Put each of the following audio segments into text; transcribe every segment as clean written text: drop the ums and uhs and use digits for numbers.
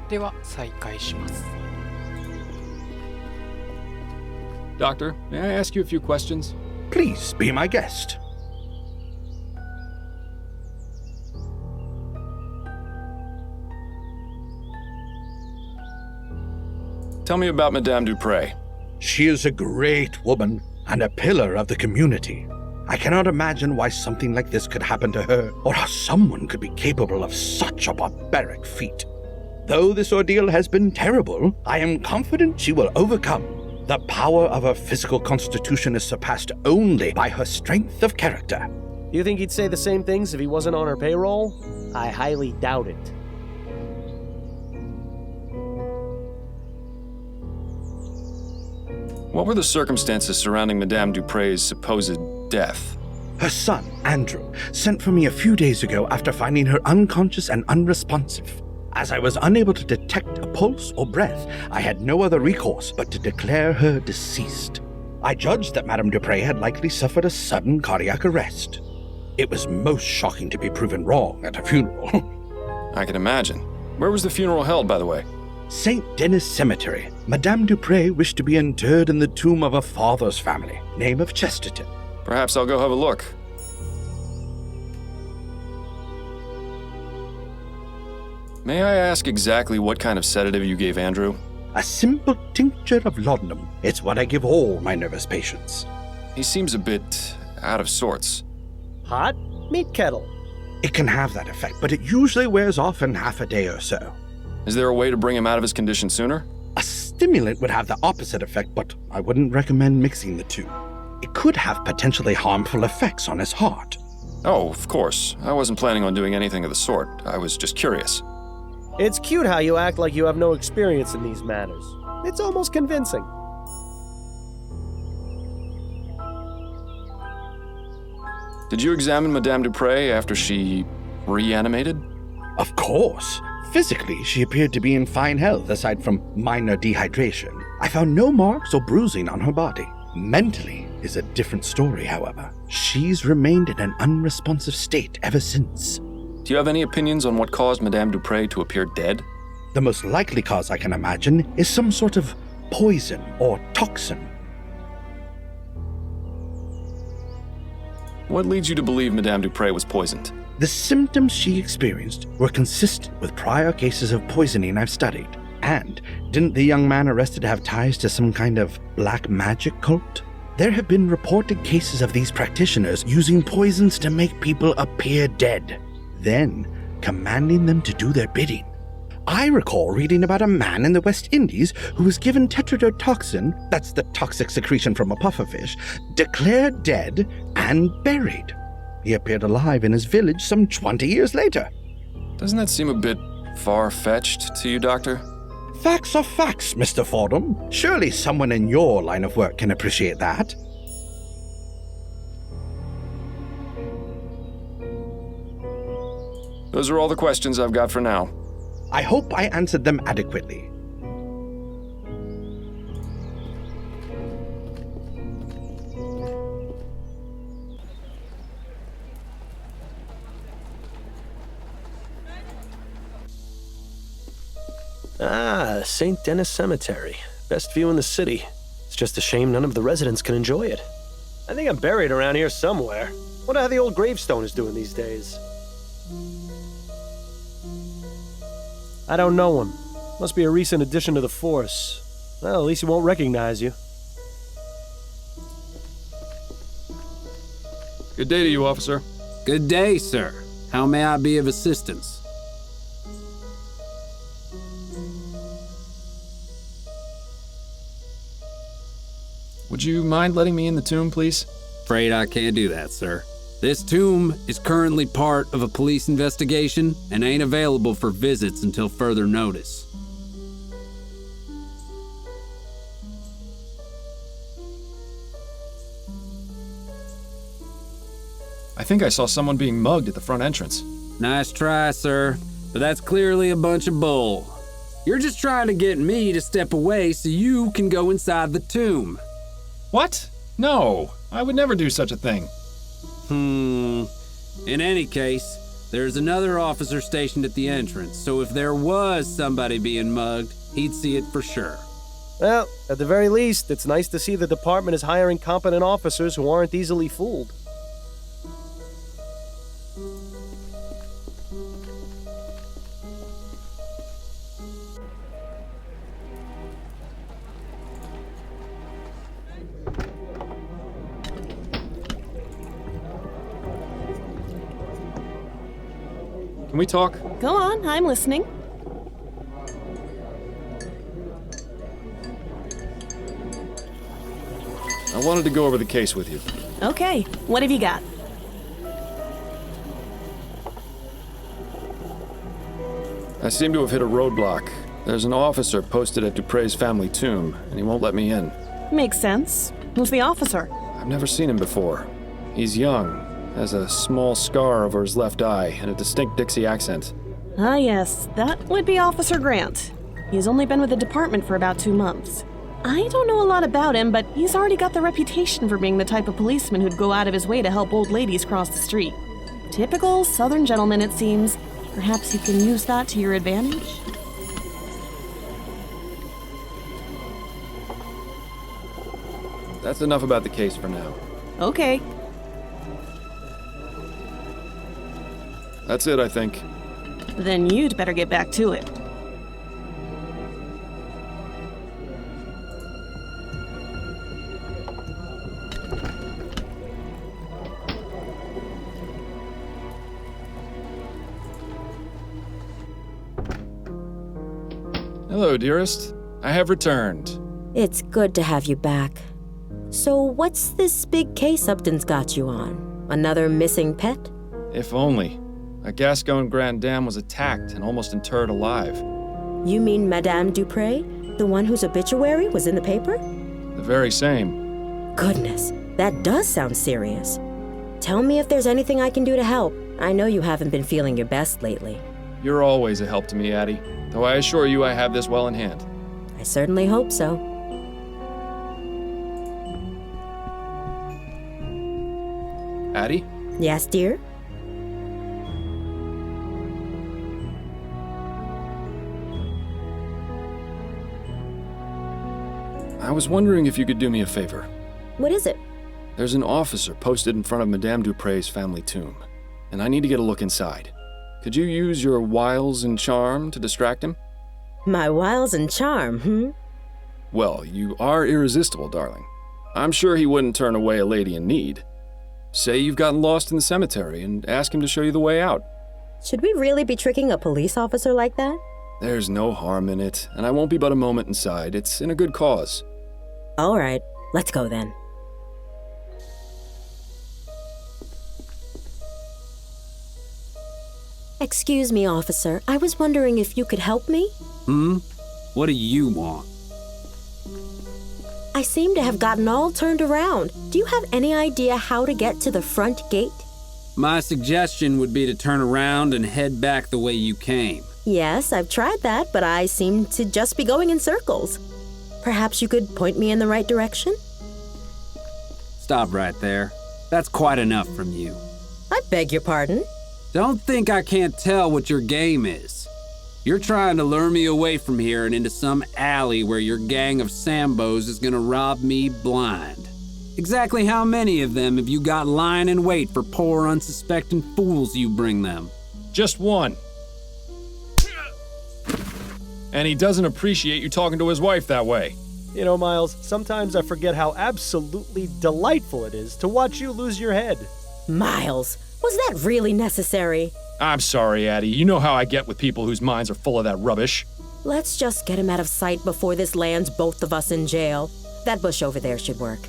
では再開します。 Doctor, may I ask you a few questions? Please be my guest. Tell me about Madame Duprey. She is a great woman and a pillar of the community. I cannot imagine why something like this could happen to her, or how someone could be capable of such a barbaric feat. Though this ordeal has been terrible, I am confident she will overcome. The power of her physical constitution is surpassed only by her strength of character. You think he'd say the same things if he wasn't on her payroll? I highly doubt it. What were the circumstances surrounding Madame Duprey's supposed death? Her son, Andrew, sent for me a few days ago after finding her unconscious and unresponsive. As I was unable to detect a pulse or breath, I had no other recourse but to declare her deceased. I judged that Madame Duprey had likely suffered a sudden cardiac arrest. It was most shocking to be proven wrong at a funeral. I can imagine. Where was the funeral held, by the way? St. Denis Cemetery. Madame Duprey wished to be interred in the tomb of her father's family, name of Chesterton. Perhaps I'll go have a look. May I ask exactly what kind of sedative you gave Andrew? A simple tincture of laudanum. It's what I give all my nervous patients. He seems a bit out of sorts. Hot? Meat kettle. It can have that effect, but it usually wears off in half a day or so. Is there a way to bring him out of his condition sooner? A stimulant would have the opposite effect, but I wouldn't recommend mixing the two. It could have potentially harmful effects on his heart. Oh, of course. I wasn't planning on doing anything of the sort. I was just curious. It's cute how you act like you have no experience in these matters. It's almost convincing. Did you examine Madame Duprey after she reanimated? Of course. Physically, she appeared to be in fine health aside from minor dehydration. I found no marks or bruising on her body. Mentally is a different story, however. She's remained in an unresponsive state ever since. Do you have any opinions on what caused Madame Duprey to appear dead? The most likely cause I can imagine is some sort of poison or toxin. What leads you to believe Madame Duprey was poisoned? The symptoms she experienced were consistent with prior cases of poisoning I've studied. And didn't the young man arrested have ties to some kind of black magic cult? There have been reported cases of these practitioners using poisons to make people appear dead, then commanding them to do their bidding. I recall reading about a man in the West Indies who was given tetrodotoxin, that's the toxic secretion from a pufferfish, declared dead and buried. He appeared alive in his village some 20 years later. Doesn't that seem a bit far-fetched to you, Doctor? Facts are facts, Mr. Fordham. Surely someone in your line of work can appreciate that. Those are all the questions I've got for now. I hope I answered them adequately. St. Denis Cemetery. Best view in the city. It's just a shame none of the residents can enjoy it. I think I'm buried around here somewhere. Wonder how the old gravestone is doing these days. I don't know him. Must be a recent addition to the force. Well, at least he won't recognize you. Good day to you, officer. Good day, sir. How may I be of assistance? Would you mind letting me in the tomb, please? Afraid I can't do that, sir. This tomb is currently part of a police investigation and ain't available for visits until further notice. I think I saw someone being mugged at the front entrance. Nice try, sir, but that's clearly a bunch of bull. You're just trying to get me to step away so you can go inside the tomb. What? No, I would never do such a thing. In any case, There's another officer stationed at the entrance, so if there was somebody being mugged, he'd see it for sure. Well, at the very least, it's nice to see the department is hiring competent officers who aren't easily fooled. Can we talk? Go on, I'm listening. I wanted to go over the case with you. Okay, what have you got? I seem to have hit a roadblock. There's an officer posted at Dupray's family tomb, and he won't let me in. Makes sense. Who's the officer? I've never seen him before. He's young, has a small scar over his left eye, and a distinct Dixie accent. Ah, yes, that would be Officer Grant. He's only been with the department for about 2 months. I don't know a lot about him, but he's already got the reputation for being the type of policeman who'd go out of his way to help old ladies cross the street. Typical Southern gentleman, it seems. Perhaps you can use that to your advantage? That's enough about the case for now. Okay. That's it, I think. Then you'd better get back to it. Hello, dearest. I have returned. It's good to have you back. So what's this big case Upton's got you on? Another missing pet? If only. A Gascon Grand Dame was attacked and almost interred alive. You mean Madame Dupray? The one whose obituary was in the paper? The very same. Goodness, that does sound serious. Tell me if there's anything I can do to help. I know you haven't been feeling your best lately. You're always a help to me, Addie. Though I assure you I have this well in hand. I certainly hope so. Addie? Yes, dear? I was wondering if you could do me a favor. What is it? There's an officer posted in front of Madame Dupray's family tomb, and I need to get a look inside. Could you use your wiles and charm to distract him? My wiles and charm, Well, you are irresistible, darling. I'm sure he wouldn't turn away a lady in need. Say you've gotten lost in the cemetery and ask him to show you the way out. Should we really be tricking a police officer like that? There's no harm in it, and I won't be but a moment inside. It's in a good cause. All right, let's go then. Excuse me, officer. I was wondering if you could help me? What do you want? I seem to have gotten all turned around. Do you have any idea how to get to the front gate? My suggestion would be to turn around and head back the way you came. Yes, I've tried that, but I seem to just be going in circles. Perhaps you could point me in the right direction? Stop right there. That's quite enough from you. I beg your pardon? Don't think I can't tell what your game is. You're trying to lure me away from here and into some alley where your gang of Sambos is gonna rob me blind. Exactly how many of them have you got lying in wait for poor unsuspecting fools you bring them? Just one. And he doesn't appreciate you talking to his wife that way. You know, Miles, sometimes I forget how absolutely delightful it is to watch you lose your head. Miles, was that really necessary? I'm sorry, Addie. You know how I get with people whose minds are full of that rubbish. Let's just get him out of sight before this lands both of us in jail. That bush over there should work.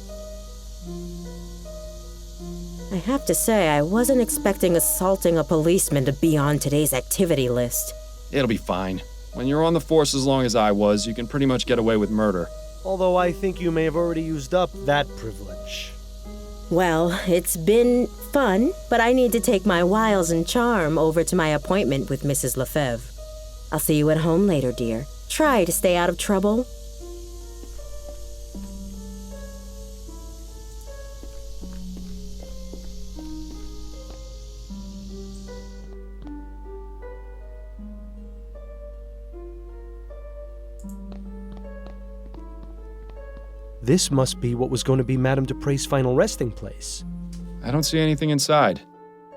I have to say, I wasn't expecting assaulting a policeman to be on today's activity list. It'll be fine. When you're on the force as long as I was, you can pretty much get away with murder. Although I think you may have already used up that privilege. Well, it's been fun, but I need to take my wiles and charm over to my appointment with Mrs. Lefebvre. I'll see you at home later, dear. Try to stay out of trouble. This must be what was going to be Madame Dupray's final resting place. I don't see anything inside.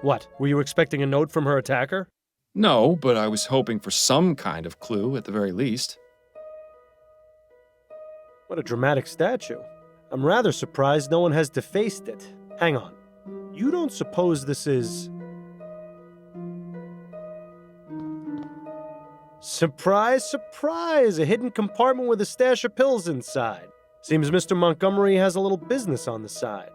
What? Were you expecting a note from her attacker? No, but I was hoping for some kind of clue at the very least. What a dramatic statue. I'm rather surprised no one has defaced it. Hang on. You don't suppose this is... Surprise, surprise! A hidden compartment with a stash of pills inside. Seems Mr. Montgomery has a little business on the side.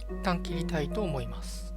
一旦切りたいと思います。